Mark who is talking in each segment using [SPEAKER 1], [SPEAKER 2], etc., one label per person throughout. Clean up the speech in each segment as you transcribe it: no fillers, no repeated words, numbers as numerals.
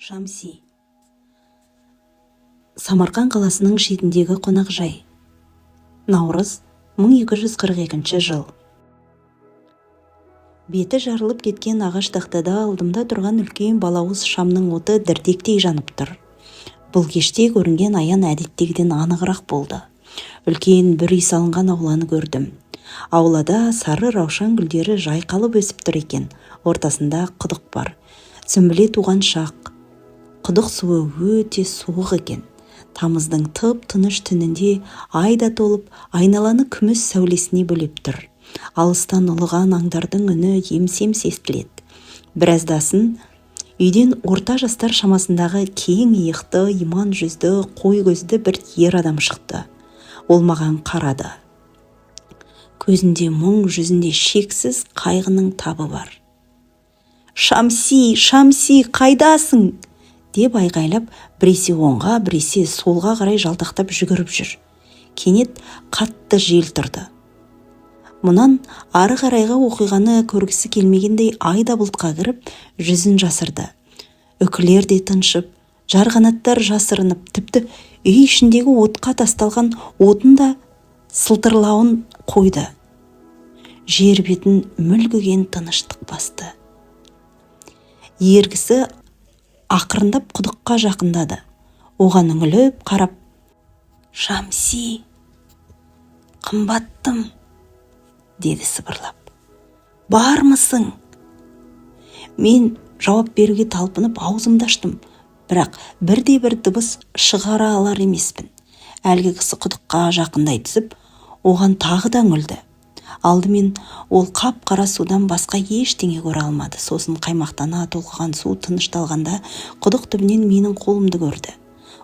[SPEAKER 1] Шамси. Самарқан қаласының шетіндегі қонақжай. Наурыз 1242 жыл. Беті жарылып кеткен ағаш тақтада алдымда тұрған үлкен балауыз шамның оты дірдектей жанып тұр. Бұл кеште көрінген аян әдеттегіден анығырақ болды. Үлкен бір үй салынған ауланы көрдім. Аулада сары раушан гүлдері жайқалып өсіп тұр екен. Ортасында құдық бар. Сүмбіле туған шақ. Құдық суы өте суық екен. Тамыздың тып-тыныш түнінде айда толып, айналаны күміс сәулесіне бөлеп тұр. Алыстан ұлыған аңдардың үні емсем естіледі. Біраздасын үйден орта жастар шамасындағы кең иықты, иман жүзді, қой көзді бір ер адам шықты. Ол маған қарады. Көзінде мұң, жүзінде шексіз қайғының табы бар. «Шамси, Шамси, қайдасың?» деп айғайлап, біресе оңға, біресе солға қарай жалтақтап жүгіріп жүр. Кенет қатты жел тұрды. Мұнан ары қарайғы оқиғаны көргісі келмегендей айда бұлтқа кіріп, жүзін жасырды. Үкілер де тыншып, жарғанаттар жасырынып, тіпті үй ішіндегі отқа тасталған отын да сылдырлауын қойды. Жер бетін мүлгіген тыныштық басты. Ергісі ақырындап құдыққа жақындады. Оған үңіліп қарап, «Шамси, қымбаттым», деді сыбырлап. «Бармысың?» Мен жауап беруге талпынып аузымды аштым, бірақ бірде-бір дыбыс шығара алар емеспін. Әлгі кісі құдыққа жақындай түсіп, оған тағы да үңілді. Алдымен ол қап-қара судан басқа ештеңе көре алмады. Сосын қаймақтана толқыған су тынышталғанда құдық түбінен менің қолымды көрді.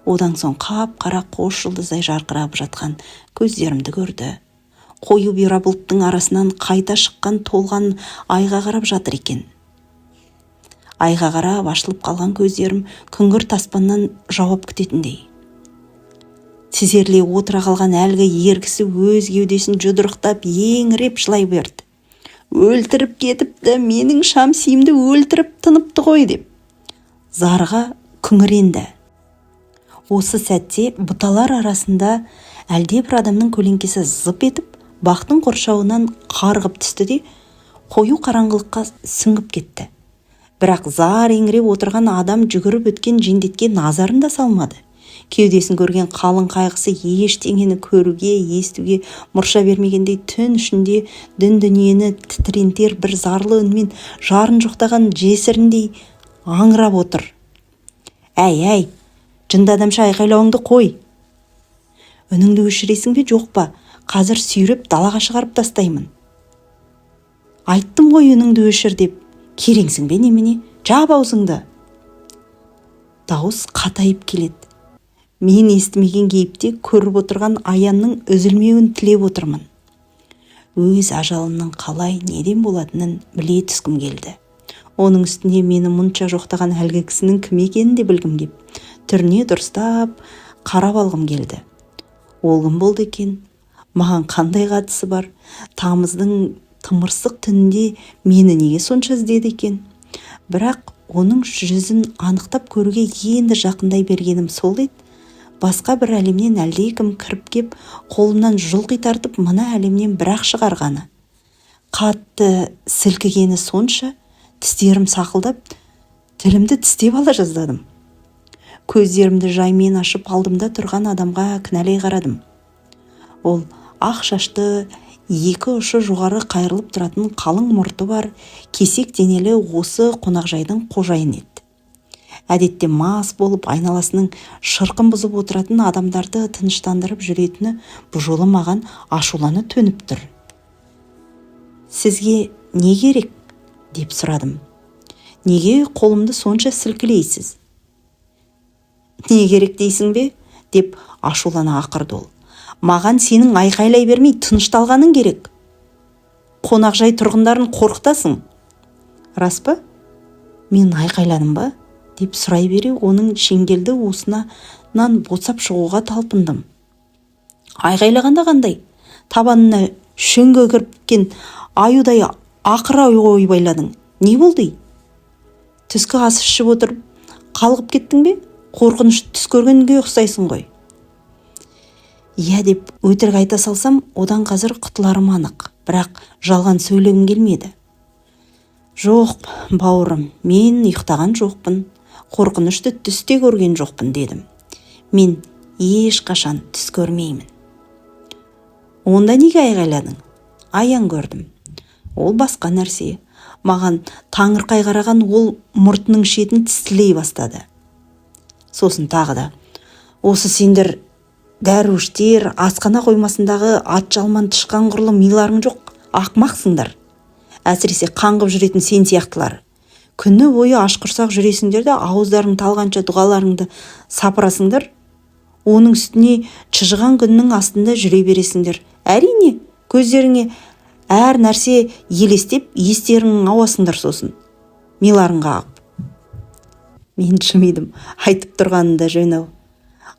[SPEAKER 1] Одан соң қап-қара қос жұлдыздай жарқырап жатқан көздерімді көрді. Қою бұйра бұлттың арасынан қайта шыққан толған айға қарап жатыр екен. Айға қарап ашылып қалған көздерім күңгірт аспаннан жауап күтетіндей. Тізерле отыра қалған әлгі ергісі өз кеудесін жұдырықтап еңіреп жылай берді. «Өлтіріп кетіпті, менің Шамсиімді өлтіріп тыныпты ғой» деп. Зарға күңіренді. Осы сәтте бұталар арасында әлде бір адамның көлеңкесі зып етіп, бақтың қоршауынан қарғып түсті де, қою қараңғылыққа сүңгіп кетті. Бірақ зар еңіреп отырған адам жүгіріп өткен жендетке назарын да салмады. Кеудесін көрген қалың қайғысы ештеңені көруге, естуге мұрша бермегендей түн ішінде дүн-дүниені тітрентер бір зарлы үнмен жарын жоқтаған жесіріндей аңырап отыр. «Әй, жынды адамша айқайлауыңды қой. Үніңді өшіресің бе жоқ па? Қазір сүйреп далаға шығарып тастаймын. Айттым ғой үніңді өшір деп. Кереңсің бе немене? Жап аузыңды». Дауыс қатайып келеді. Мен естімеген кейіпте көріп отырған аянның үзілмеуін тілеп отырмын. Өз ажалымның қалай, неден болатынын біле түскім келді. Оның үстіне мені мұнша жоқтаған әлгі кісінің кім екенін де білгім кеп, түріне дұрыстап қарап алғым келді. Ол кім болды екен? Маған қандай қатысы бар? Тамыздың тымырсық түнінде мені неге сонша іздеді екен? Бірақ оның жүзін анықтап көруге енді жақындай бергенім сол еді. Басқа бір әлемнен әлдекім кіріп кеп, қолымнан жұлқи тартып, мына әлемнен бірақ шығарғаны. Қатты сілкігені сонша, тістерім сақылдап, тілімді тістеп ала жаздадым. Көздерімді жаймен ашып алдымда тұрған адамға кінәлай қарадым. Ол ақ шашты, екі ұшы жоғары қайырылып тұратын қалың мұрты бар, кесек денелі осы қонақжайдың қожайыны еді. Әдетте мас болып айналасының шырқын бұзып отыратын адамдарды тыныштандырып жүретіні бұл жолы маған ашуланы төніп тұр. «Сізге не керек?» деп сұрадым. «Неге қолымды сонша сілкілейсіз?» «Не керек дейсің бе?» деп ашулана ақырды ол. «Маған сенің айқайлай бермей тынышталғаның керек. Қонақжай тұрғындарын қорқытасың». «Рас па? Мен айқайладым ба?» деп сұрай бере оның шеңгелді уысынан босап шығуға талпындым. «Айғайлағанда қандай? Табанына шөңге кіріп кеткен аюдай ақыра ойбайладың. Не болды?» Түскі ас ішіп отырып, қалғып кеттің бе? Қорқыныш түс көргенге ұқсайсың ғой. Иә деп өтірік айта салсам, одан қазір құтыларым анық, бірақ жалған сөйлегім келмеді. Жоқ, бауырым, мен ұйықтаған жоқпын, қорқынышты түсте көрген жоқпын дедім. Мен ешқашан түс көрмеймін. Онда неге айғайладың? Аян көрдім. Ол басқа нәрсе. Маған таңырқай қараған ол мұртының шетін тістілей бастады. Сосын тағы да, осы сендер дәруіштер, асхана қоймасындағы ат жалман тышқан құрлы миларың жоқ, ақмақсыңдар. Әсіресе қаңғып жүретін сен сияқтылар. Күні бойы аш құрсақ жүресіңдер де ауыздарың талғанша дұғаларыңды сапырасыңдар. Оның үстіне шыжыған күннің астында жүре бересіңдер. Әрине, көздеріңе әр нәрсе елестеп, естеріңнің ауасыңдар сосын. Миларың қағып. Мен жымидым, айтып тұрғанында жөн-ау.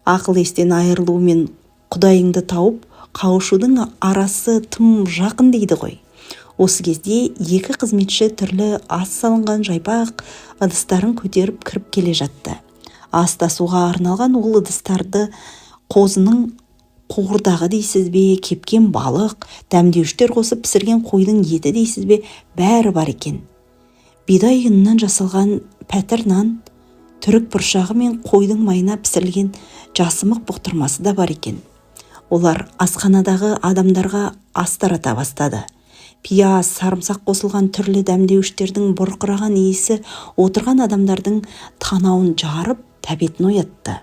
[SPEAKER 1] Ақыл естен айырылу мен құдайыңды тауып, қауышудың арасы тым жақын дейді ғой. Осы кезде екі қызметші түрлі ас салынған жайпақ ыдыстарын көтеріп кіріп келе жатты. Астасуға арналған ол ыдыстарды қозының қуырдағы дейсіз бе, кепкен балық, дәмдеуіштер қосып пісірген қойдың еті дейсіз бе, бәрі бар екен. Бидай ұнынан жасалған пәтір нан, түрік бұршағы мен қойдың майына пісірілген жасымық бұқтырмасы да бар екен. Олар асханадағы адамдарға ас тарата бастады. Пияз, сарымсақ қосылған түрлі дәмдеуіштердің бұрқыраған иісі отырған адамдардың танауын жарып, тәбетін оятты.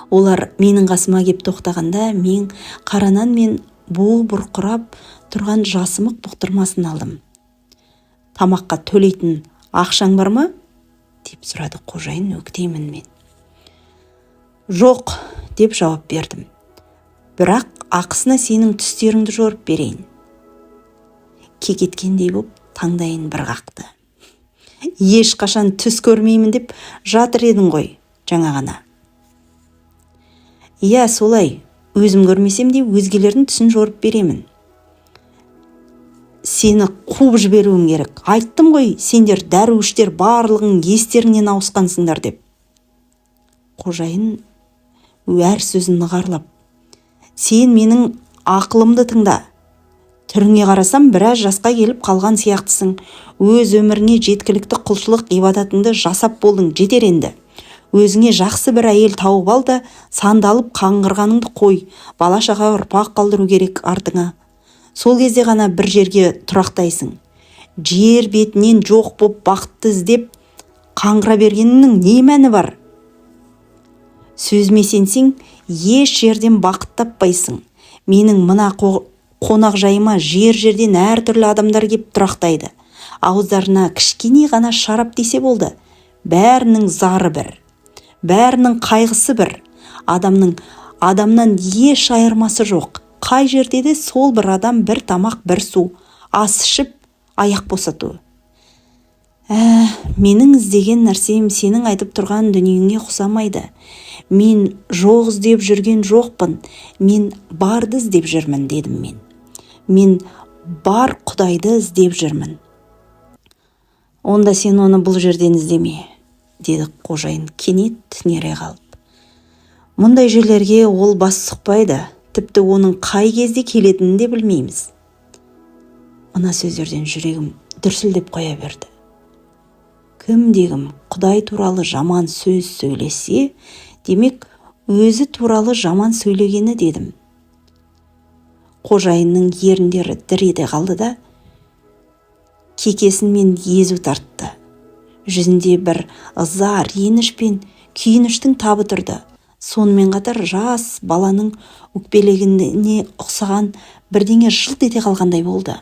[SPEAKER 1] Олар менің қасыма кеп тоқтағанда, мен қаранан мен буы бұрқырап тұрған жасымық бұқтырмасын алдым. Тамаққа төлейтін ақшаң бар ма? Деп сұрады қожайын өктеймін мен. Жоқ, деп жауап бердім. Бірақ ақысына сенің түстеріңді жорып берейін. Кекеткендей боп таңдайын бір қақты. Ешқашан түс көрмеймін деп жатыр едің ғой, жаңа ғана. Иә, солай, өзім көрмесем де өзгелердің түсін жорып беремін. Сені қуып жіберуім керек. Айттым ғой, сендер дәруіштер барлығың естеріңнен ауысқансыңдар деп. Қожайын әр сөзін нығарлап, сен менің ақылымды тыңда. Түріңе қарасам, біраз жасқа келіп қалған сияқтысың. Өз өміріңе жеткілікті құлшылық ғибадатыңды жасап болдың, жетер енді. Өзіңе жақсы бір әйел тауып ал да, сандалып қаңғырғаныңды қой. Бала-шаға ұрпақ қалдыру керек артыңа. Сол кезде ғана бір жерге тұрақтайсың. Жер бетінен жоқ боп бақытты іздеп қаңғыра бергеніңнің не мәні бар? Сөзіме сенсең, еш жерден бақыт таппайсың. Менің мына қонақ жайыма жер-жерден әртүрлі адамдар кеп тұрақтайды. Ауыздарына кішкене ғана шарап десе болды. Бәрінің зары бір. Бәрінің қайғысы бір. Адамнан еш айырмасы жоқ. Қай жерде де сол бір адам, бір тамақ, бір су. Ас ішіп, аяқ босату. Менің іздеген нәрсем сенің айтып тұрған дүниеңе ұқсамайды. Мен жоқ іздеп жүрген жоқпын. Мен барды іздеп жүрмін, дедім мен. Мен бар Құдайды іздеп жүрмін. Онда сен оны бұл жерден іздеме, деді қожайын кенет түнере қалып. Мұндай жерлерге ол бас сұқпайды, тіпті оның қай кезде келетінін де білмейміз. Мына сөздерден жүрегім дүрсілдеп қоя берді. Кім-дегім Құдай туралы жаман сөз сөйлесе, демек өзі туралы жаман сөйлегені дедім. Қожайынның еріндері дір ете қалды да, кекесін мен езу тартты. Жүзінде бір ыза, реніш пен күйініштің табы тұрды. Сонымен қатар жас баланың өкпелегеніне ұқсаған бірдеңе жылт ете қалғандай болды.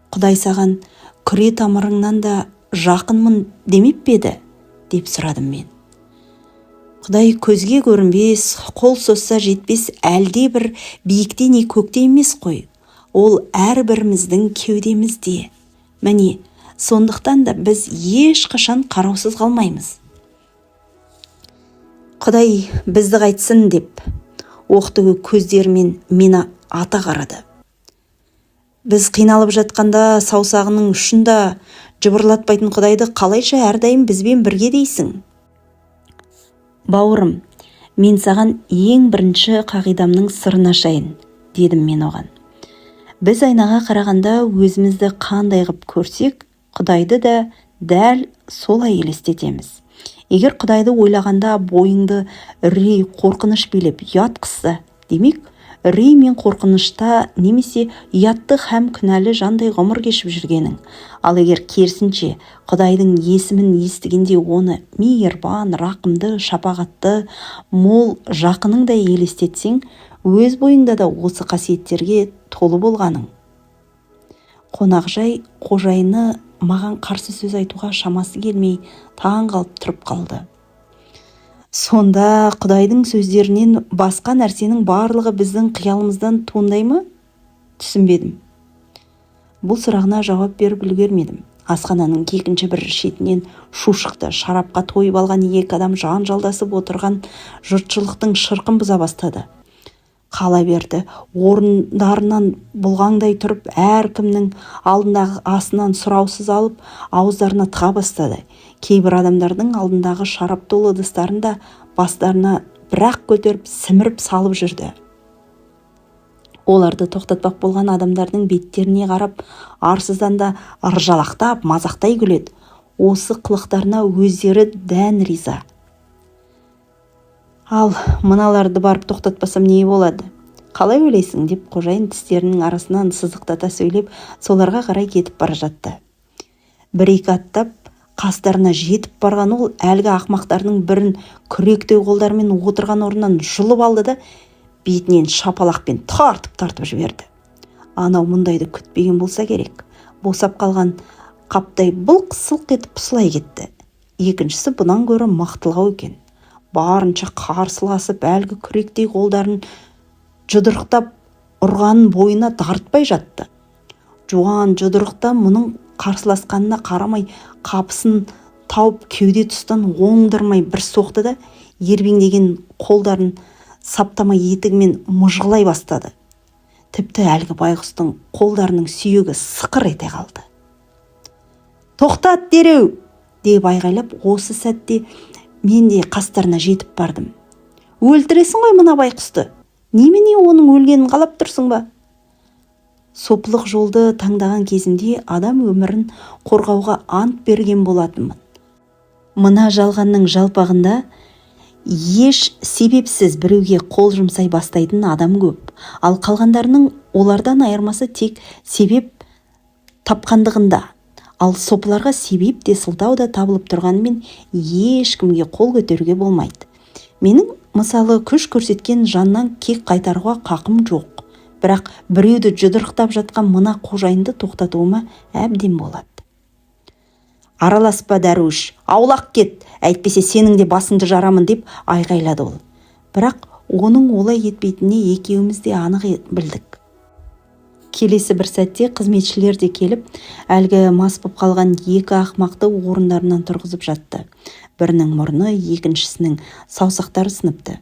[SPEAKER 1] Құдай саған күре тамырыңнан да жақынмын демеп пе еді? Деп сұрадым мен. Құдай көзге көрінбес, қол созса жетпес әлде бір биікте не көкте емес қой. Ол әрбіріміздің кеудемізде. Міне, сондықтан да біз ешқашан қараусыз қалмаймыз. Құдай бізді қайтсын деп, оқтығы көздерімен мені ата қарады. Біз қиналып жатқанда саусағының ұшында жыбырлатпайтын Құдайды қалайша әрдайым бізбен бірге дейсің? Бауырым, мен саған ең бірінші қағидамның сырын ашайын, дедім мен оған. Біз айнаға қарағанда өзімізді қандай қып көрсек, Құдайды да дәл солай елестетеміз. Егер Құдайды ойлағанда бойыңды үрей, қорқыныш билеп ұят қысса, демек, үрей мен қорқынышта немесе ұятты һәм күнәлі жандай ғұмыр кешіп жүргенің. Ал егер керісінше Құдайдың есімін естігенде оны мейірбан, рақымды, шапағатты, мол жақыныңдай елестетсең, өз бойыңда да осы қасиеттерге толы болғаның. Қонақжай қожайыны маған қарсы сөз айтуға шамасы келмей таң қалып тұрып қалды. Сонда Құдайдың сөздерінен басқа нәрсенің барлығы біздің қиялымыздан туындай ма? Түсінбедім. Бұл сұрағына жауап беріп үлгермедім. Асхананың екінші бір шетінен шу шықты. Шарапқа тойып алған екі адам жанжалдасып отырған жұртшылықтың шырқын бұза бастады. Қала берді. Орындарынан бұлғаңдай тұрып, әркімнің алдындағы асынан сұраусыз алып, ауыздарына тыға бастады. Кейбір адамдардың алдындағы шарап толы ыдыстарын да бастарына бірақ көтеріп, сіміріп салып жүрді. Оларды тоқтатпақ болған адамдардың беттеріне қарап, арсыздан да ыржалақтап, мазақтай күледі. Осы қылықтарына өздері дән риза. Ал мыналарды барып тоқтатпасам не болады? Қалай ойлайсың? Деп қожайын тістерінің арасынан сызықтата сөйлеп, соларға қарай кетіп бара жатты. Бір-екі аттап, қастарына жетіп барған ол әлгі ақмақтардың бірін күректеу қолдарымен отырған орнынан жұлып алды да бетінен шапалақпен тартып жіберді. Анау мұндайды күтпеген болса керек. Босап қалған қаптай былқ-сылқ етіп пысылай кетті. Екіншісі бұнан гөрі мықтылау екен. Барынша қарсыласып, әлгі күректей қолдарын жұдырықтап ұрғанын бойына тартпай жатты. Жуан жұдырықта мұның қарсыласқанына қарамай, қапысын тауып кеуде тұстан оңдырмай бір соқты да, ербеңдеген қолдарын саптамай етігімен мұжғылай бастады. Тіпті әлгі байғұстың қолдарының сүйегі сықыр ете қалды. «Тоқтат дереу!» деп айғайлап, осы сәтте мен де қастарына жетіп бардым. «Өлтіресің ғой мына байқұсты. Немене оның өлгенін қалап тұрсың ба?» Сопылық жолды таңдаған кезімде адам өмірін қорғауға ант берген болатынмын. Мына жалғанның жалпағында еш себепсіз біреуге қол жұмсай бастайтын адам көп. Ал қалғандарының олардан айырмасы тек себеп тапқандығында. Ал сопыларға себеп те сылтау да табылып тұрғанымен ешкімге қол көтеруге болмайды. Менің мысалы күш көрсеткен жаннан кек қайтаруға қақым жоқ. Бірақ біреуді жұдырықтап жатқан мына қожайынды тоқтатуыма әбден болады. «Араласпа, дәруіш, аулақ кет, әйтпесе сенің де басыңды жарамын» деп айғайлады ол. Бірақ оның олай етпейтініне екеуміз де анық білдік. Келесі бір сәтте қызметшілер де келіп, әлгі мас боп қалған екі ақмақты орындарынан тұрғызып жатты. Бірінің мұрны, екіншісінің саусақтары сыныпты.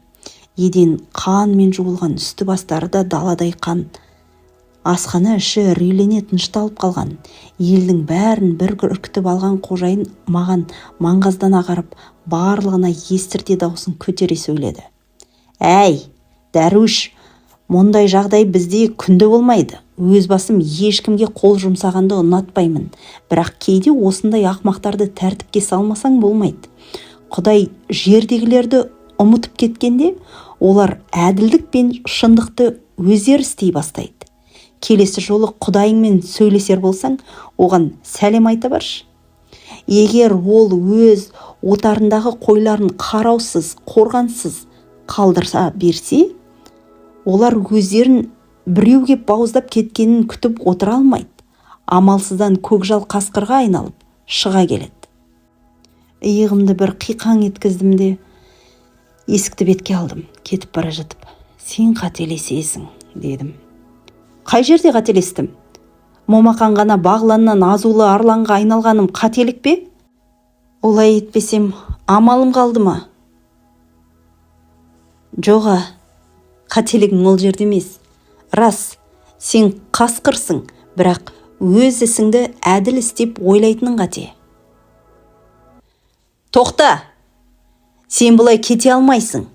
[SPEAKER 1] Еден қанмен жуылған, үсті бастары да даладай қан. Асхана іші үрейлене тынышталып қалған. Елдің бәрін бір үркітіп алған қожайын маған маңғаздана қарап, барлығына естірте даусын көтере сөйледі. «Әй, дәруіш, мұндай жағдай бізде күнде болмайды. Өз басым ешкімге қол жұмсағанды ұнатпаймын. Бірақ кейде осындай ақмақтарды тәртіпке салмасаң болмайды. Құдай жердегілерді ұмытып кеткенде, олар әділдік пен шындықты өздері істей бастайды. Келесі жолы Құдайыңмен сөйлесер болсаң, оған сәлем айта баршы. Егер ол өз отарындағы қойларын қараусыз, қорғансыз қалдырса берсе, олар өздерін біреуге бауыздап кеткенін күтіп отыра алмайды. Амалсыздан көкжал қасқырға айналып шыға келеді. Иығымды бір қиқаң еткіздім де есікті бетке алдым. Кетіп бара жатып, «Сен қателесесің», дедім. «Қай жерде қателестім? Момақан ғана бағланнан азулы арланға айналғаным қателік пе? Олай етпесем, амалым қалды ма?» «Жоға, қателігің ол жерде емес. Рас, сен қасқырсың, бірақ өз ісіңді әділ істеп ойлайтының қате. Тоқта! Сен бұлай кете алмайсың,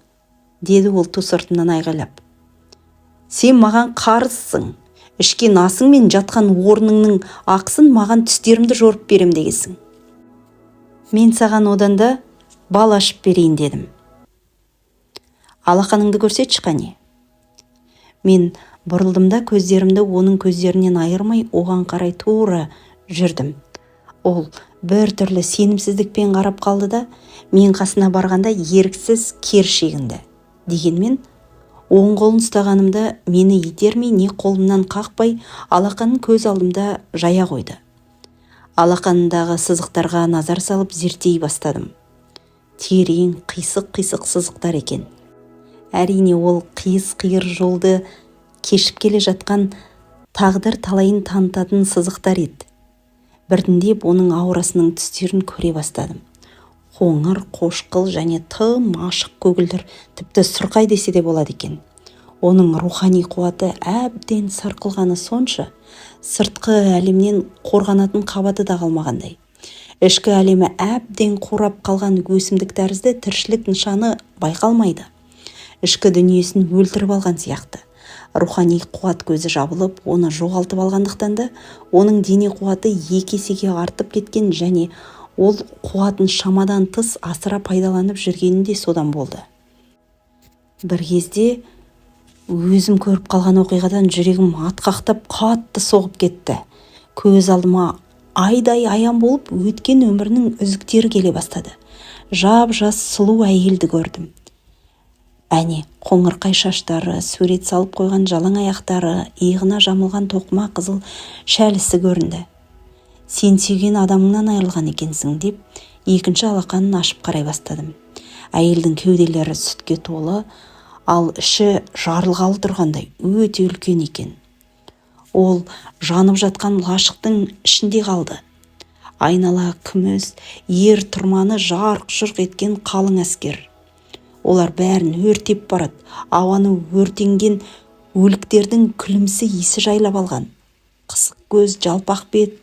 [SPEAKER 1] деді ол ту сыртынан айғайлап. Сен маған қарызсың, ішкен асың мен жатқан орныңның ақсын маған түстерімді жорып берем дегесің. Мен саған одан да бал ашып берейін дедім. Алақаныңды көрсетші қане. Мен бұрылдым да көздерімді оның көздерінен айырмай оған қарай тура жүрдім. Ол бір түрлі сенімсіздікпен қарап қалды да, мен қасына барғанда еріксіз кер шегінді. Дегенмен, оң қолын ұстағанымда мені итермей не қолымнан қақпай, алақанын көз алдымда жая қойды. Алақанындағы сызықтарға назар салып зерттей бастадым. Терең, қисық-қисық сызықтар екен. Әрине ол қиыс-қиыр жолды кешіп келе жатқан тағдыр талайын танытатын сызықтар еді. Біртіндеп оның аурасының түстерін көре бастадым. Қоңыр, қошқыл және тым ашық көгілдір, тіпті сұрқай десе де болады екен. Оның рухани қуаты әбден сарқылғаны сонша, сыртқы әлемнен қорғанатын қабаты да қалмағандай. Ішкі әлемі әбден қурап қалған өсімдік тәрізді тіршілік нышаны байқалмайды. Ішкі дүниесін өлтіріп алған сияқты. Рухани қуат көзі жабылып, оны жоғалтып алғандықтан да, оның дене қуаты екі есеге артып кеткен және ол қуатын шамадан тыс асыра пайдаланып жүргені де содан болды. Бір кезде өзім көріп қалған оқиғадан жүрегім атқақтап қатты соғып кетті. Көз алдыма айдай аян болып өткен өмірінің үзіктері келе бастады. Жап-жас сұлу әйелді көрдім. Әне, қоңырқай шаштары, сурет салып қойған жалаң аяқтары, иығына жамылған тоқыма қызыл шәлісі көрінді. Сен сүйген адамыңнан айырылған екенсің деп, екінші алақанын ашып қарай бастадым. Әйелдің кеуделері сүтке толы, ал іші жарылғалы тұрғандай өте үлкен екен. Ол жанып жатқан лашықтың ішінде қалды. Айнала күміс, ер тұрманы жарқ-жұрқ еткен қалың әскер. Олар бәрін өртеп барады. Ауаны өртенген өліктердің күлімсі иісі жайлап алған. Қысық көз, жалпақ бет,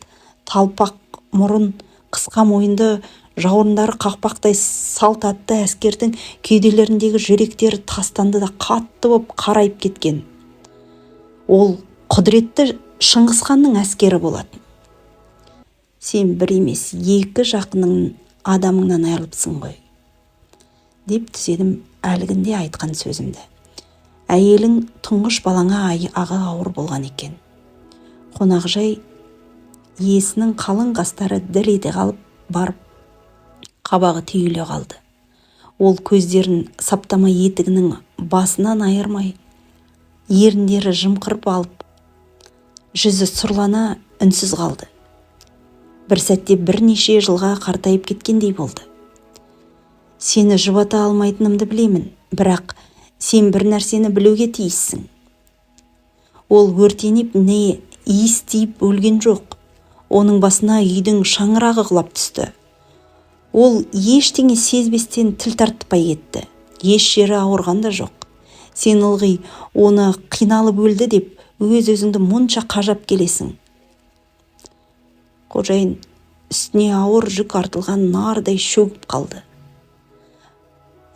[SPEAKER 1] талпақ мұрын, қысқа мойынды, жауырындары қақпақтай салт атты әскердің кеуделеріндегі жүректері тастанды да қатты боп қарайып кеткен. Ол құдіретті Шыңғысханның әскері болатын. Сен бір емес, екі жақының адамыңнан айырылыпсың ғой, деп түзедім әлгінде айтқан сөзімді. Әйелің тұңғыш балаңа ағы ауыр болған екен. Қонақжай иесінің қалың қастары дір ете қалып барып, қабағы түйіле қалды. Ол көздерін саптама етігінің басынан айырмай, еріндері жымқырып алып, жүзі сұрлана үнсіз қалды. Бір сәтте бірнеше жылға қартайып кеткендей болды. Сені жұбата алмайтынымды білемін, бірақ сен бір нәрсені білуге тиіссің. Ол өртеніп не иіс тиіп өлген жоқ. Оның басына үйдің шаңырағы құлап түсті. Ол ештеңе сезбестен тіл тартпай кетті. Еш жері ауырған да жоқ. Сен ылғи оны қиналып өлді деп өз-өзіңді мұнша қажап келесің. Қожайын үстіне ауыр жүк артылған нардай шөгіп қалды.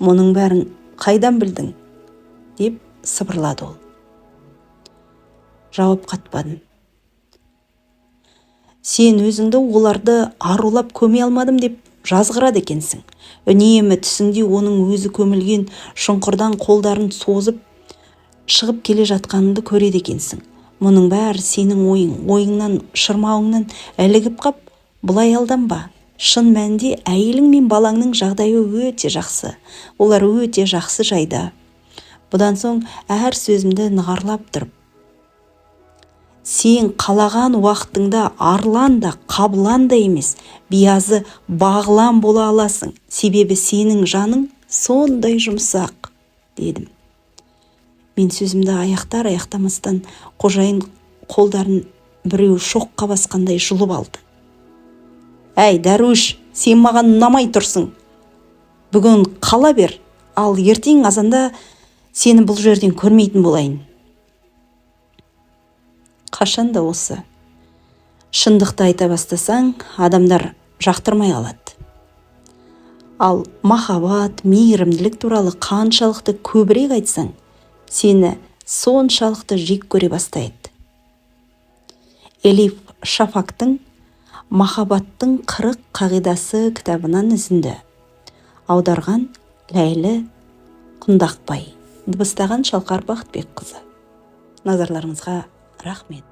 [SPEAKER 1] Мұның бәрін қайдан білдің? Деп сыбырлады ол. Жауап қатпадым. Сен өзіңді оларды арулап көме алмадым деп жазғырады екенсің. Үнемі түсіңде оның өзі көмілген шұңқырдан қолдарын созып шығып келе жатқаныңды көреді екенсің. Мұның бәрі сенің ойыңнан, шырмауыңнан ілігіп қап, бұлай алданба. Шын мәнінде әйелің мен балаңның жағдайы өте жақсы. Олар өте жақсы жайда. Бұдан соң әр сөзімді нығарлап тұрып, сен қалаған уақытыңда арлан да қабылан да емес, биязы бағлан бола аласың. Себебі сенің жаның сондай жұмсақ, дедім. Мен сөзімді аяқтамастан қожайын қолдарын біреу шоққа басқандай жұлып алды. Әй, дәруіш, сен маған ұнамай тұрсың. Бүгін қала бер, ал ертең азанда сені бұл жерден көрмейтін болайын. Қашан да осы. шындықты айта бастасаң, адамдар жақтырмай қалады. Ал махаббат, мейірімділік туралы қаншалықты көбірек айтсаң, сені соншалықты жек көре бастайды. Элиф Шафактың «Махаббаттың 40 қағидасы» кітабынан үзінді. Аударған Ләйлі Құндақбай, дыбыстаған Шалқар Бақытбекқызы. Назарларыңызға рахмет.